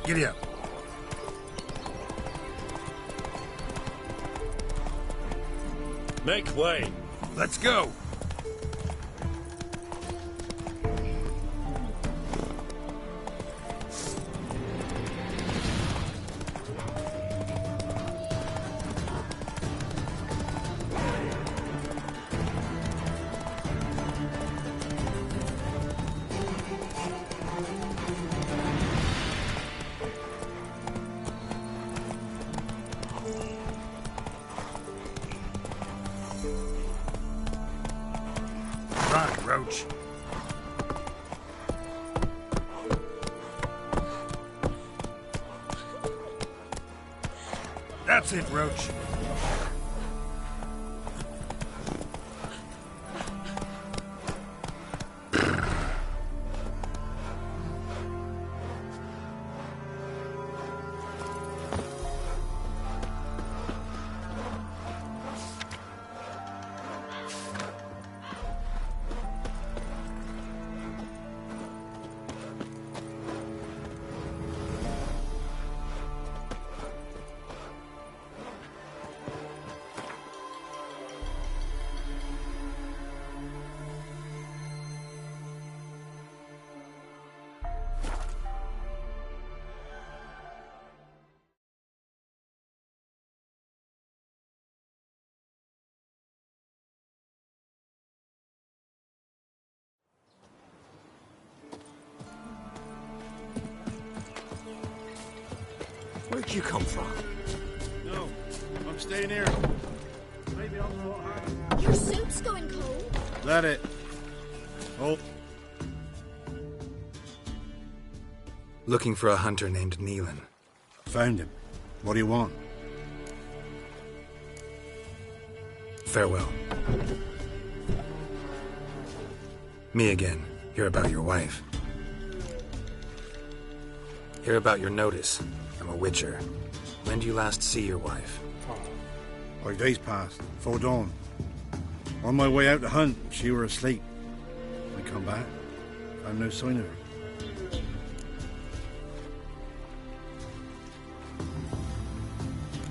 Giddy up. Make way. Let's go. Run, Roach. That's it, Roach. did you come from? No, I'm staying here. Maybe I'll go high. Your soup's going cold. Let it. Oh. Looking for a hunter named Neelan. Found him. What do you want? Farewell. Me again. Hear about your wife. Hear about your notice. I'm a Witcher. When do you last see your wife? 5 days passed. 4 dawn. On my way out to hunt, she were asleep. We come back. Found no sign of her.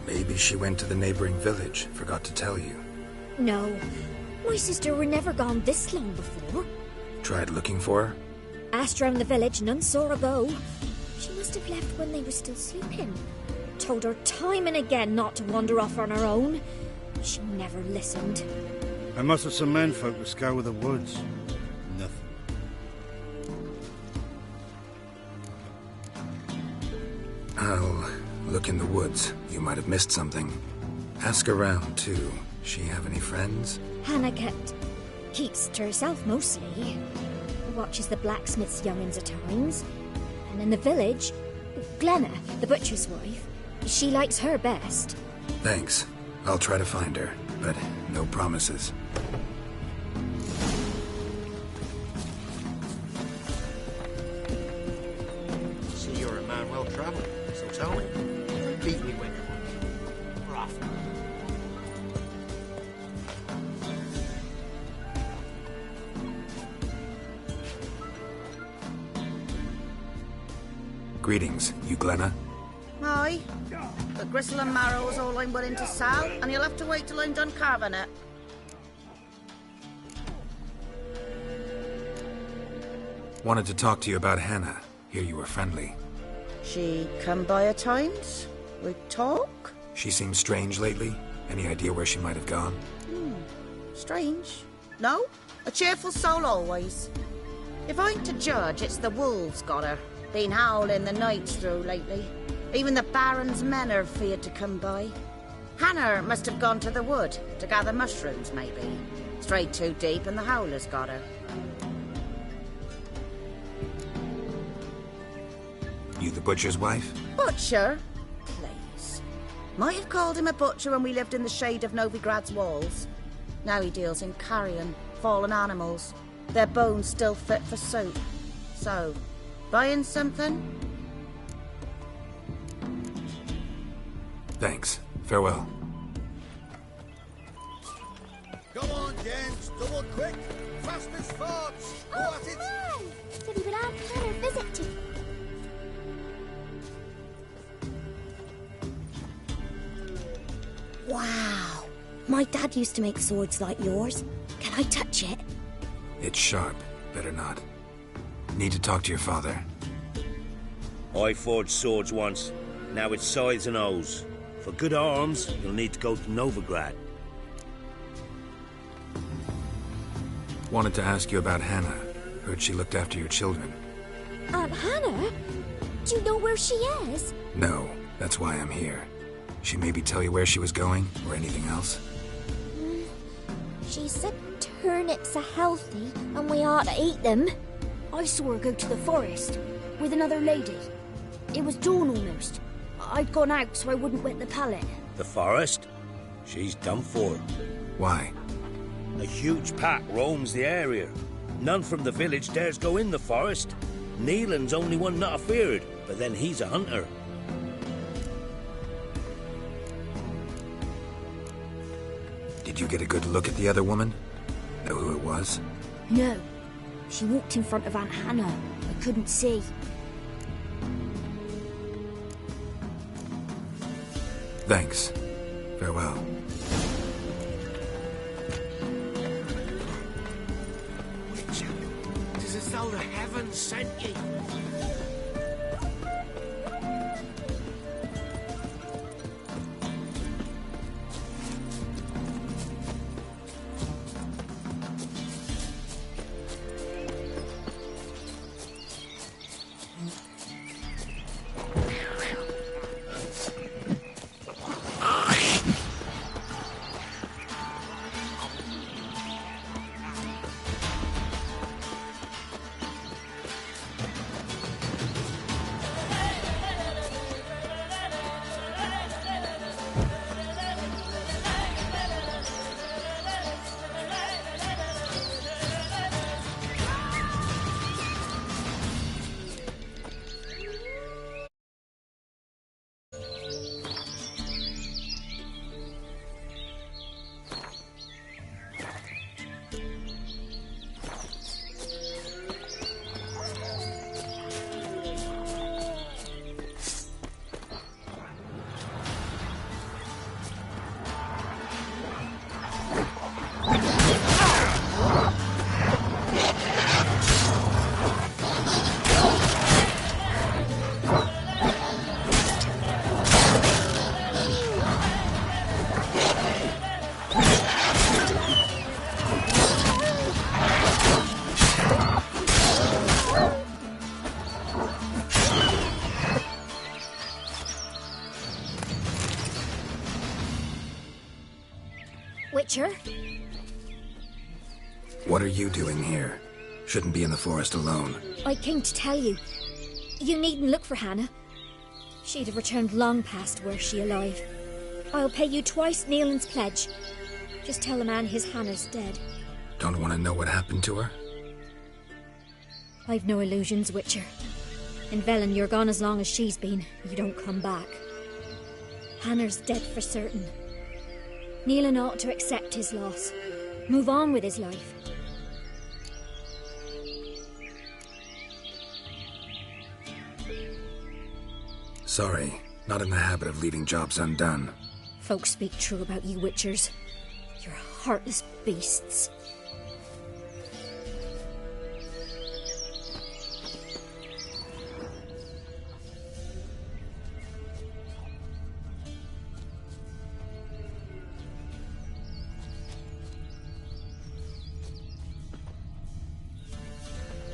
Maybe she went to the neighboring village. Forgot to tell you. No. My sister were never gone this long before. Tried looking for her? Asked round the village, none saw her go. She must have left when they were still sleeping. Told her time and again not to wander off on her own. She never listened. I must have some menfolk to scour the woods. Nothing. I'll look in the woods. You might have missed something. Ask around, too. She have any friends? Hannah keeps to herself mostly. Watches the blacksmith's young'uns at times. And in the village, Glenna, the butcher's wife, she likes her best. Thanks. I'll try to find her, but no promises. See, you're a man well traveled, so tell me. Beat me when you're off. Greetings, you Glenna? Aye. The gristle and marrow is all I'm willing to sell, and you'll have to wait till I'm done carving it. Wanted to talk to you about Hannah. Hear you were friendly. She come by at times. We talk. She seems strange lately. Any idea where she might have gone? Strange. No, a cheerful soul always. If I'm to judge, it's the wolves got her. Been howling the nights through lately. Even the Baron's men are feared to come by. Hannah must have gone to the wood to gather mushrooms, maybe. Strayed too deep and the howlers got her. You the butcher's wife? Butcher? Please. Might have called him a butcher when we lived in the shade of Novigrad's walls. Now he deals in carrion, fallen animals. Their bones still fit for soup. So, buying something? Thanks. Farewell. Go on, gents. Double quick. Fast as farts. Go at it. Said he would have Hannah visit to. Wow. My dad used to make swords like yours. Can I touch it? It's sharp. Better not. Need to talk to your father. I forged swords once. Now it's scythes and hoes. For good arms, you'll need to go to Novigrad. Wanted to ask you about Hannah. Heard she looked after your children. Aunt Hannah? Do you know where she is? No, that's why I'm here. She maybe tell you where she was going, or anything else? She said turnips are healthy, and we ought to eat them. I saw her go to the forest, with another lady. It was dawn almost. I'd gone out so I wouldn't wet the pallet. The forest? She's done for. Why? A huge pack roams the area. None from the village dares go in the forest. Neelan's only one not afeared, but then he's a hunter. Did you get a good look at the other woman? Know who it was? No. She walked in front of Aunt Hannah. I couldn't see. Thanks. Farewell. Witcher, 'tis as though the heavens sent ye. Witcher. What are you doing here? Shouldn't be in the forest alone. I came to tell you. You needn't look for Hannah. She'd have returned long past were she alive. I'll pay you twice Neelan's pledge. Just tell the man his Hannah's dead. Don't want to know what happened to her? I've no illusions, Witcher. In Velen, you're gone as long as she's been. You don't come back. Hannah's dead for certain. Neelan ought to accept his loss. Move on with his life. Sorry, not in the habit of leaving jobs undone. Folks speak true about you Witchers. You're heartless beasts.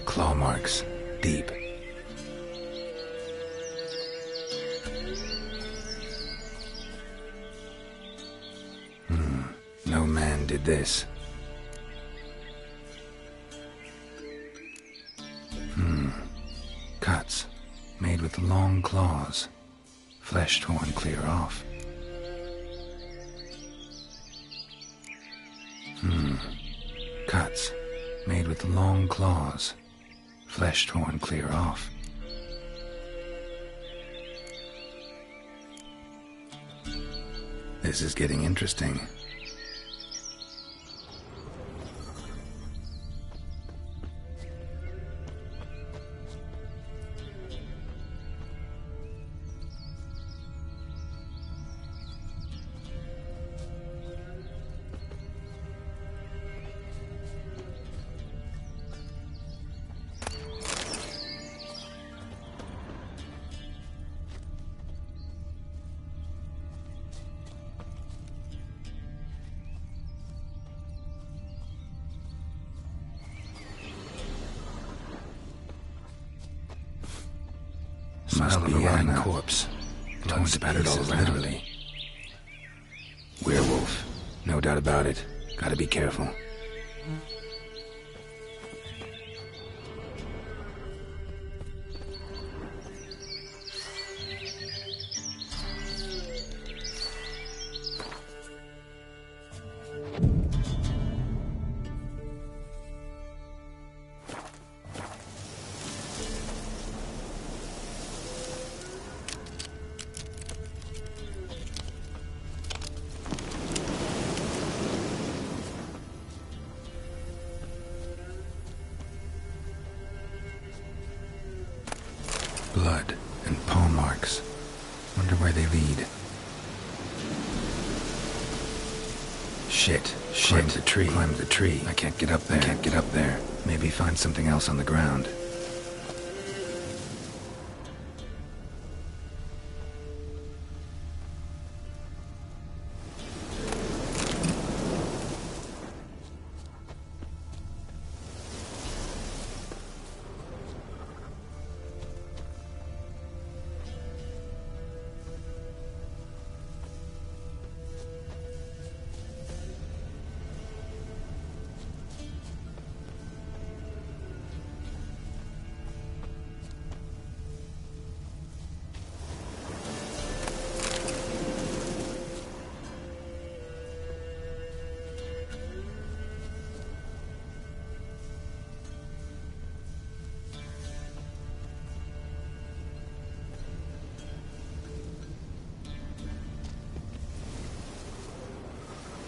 Claw marks. Deep. No man did this. Cuts. Made with long claws. Flesh torn clear off. Cuts. Made with long claws. Flesh torn clear off. This is getting interesting. Must be a rotting corpse. Torn to pieces, literally. Werewolf. No doubt about it. Gotta be careful. Blood and paw marks. Wonder where they lead. Shit. Climb the tree. Climb the tree. I can't get up there. Can't get up there. Maybe find something else on the ground.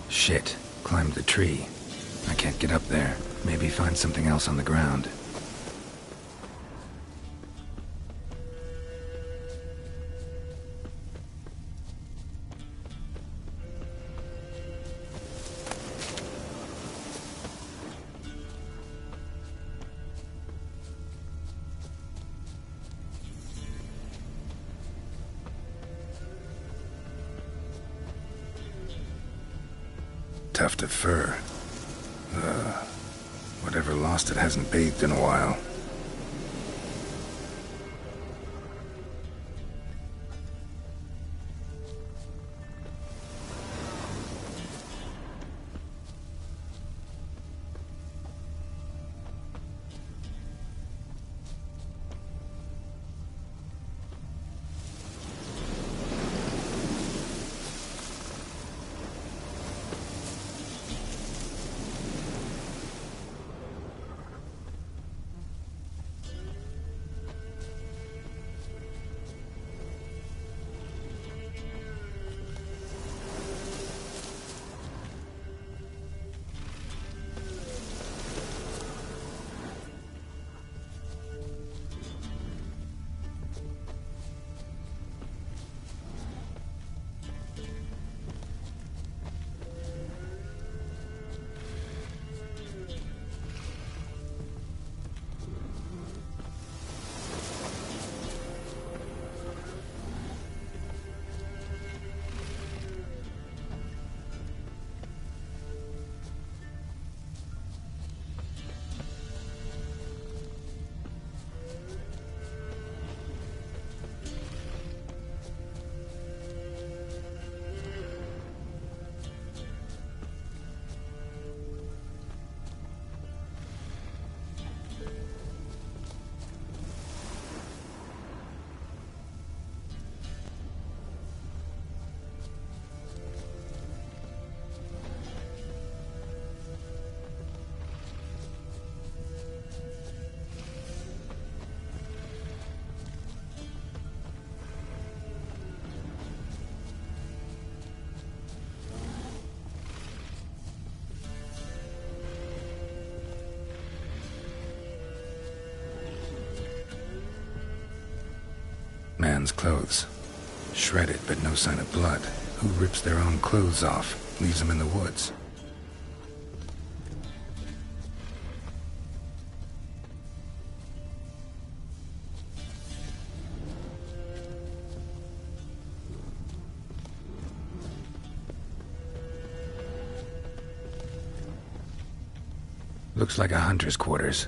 Shit. Climbed the tree. I can't get up there. Maybe find something else on the ground. Tuft of fur. Whatever lost it hasn't bathed in a while. Man's clothes. Shredded, but no sign of blood. Who rips their own clothes off, leaves them in the woods? Looks like a hunter's quarters.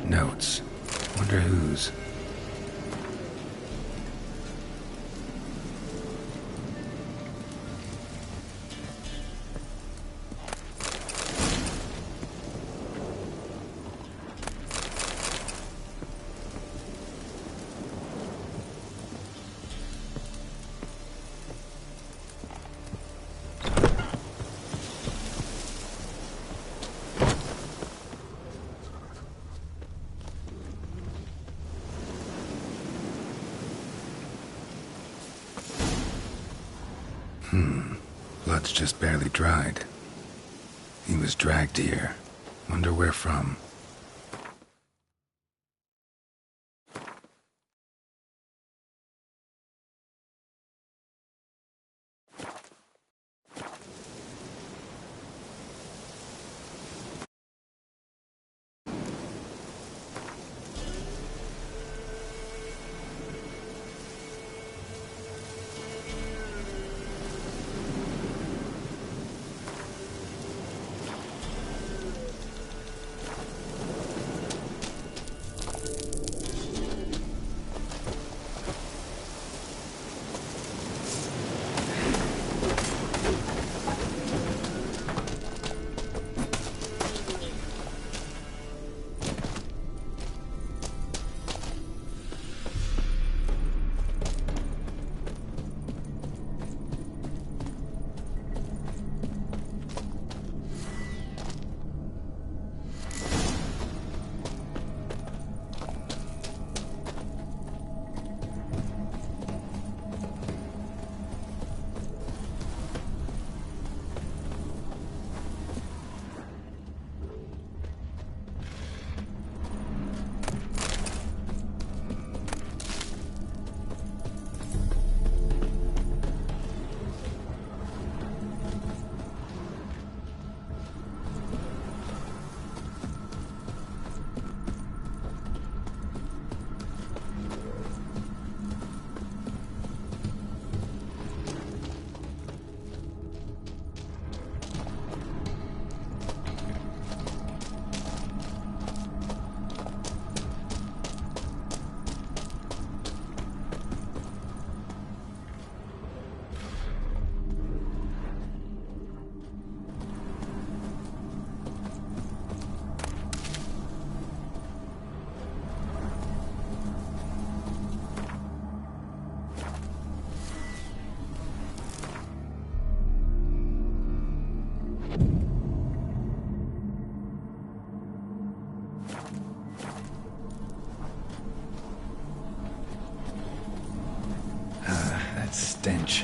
Notes. Wonder whose. Blood's just barely dried. He was dragged here. Wonder where from. Stench.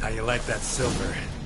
How you like that silver?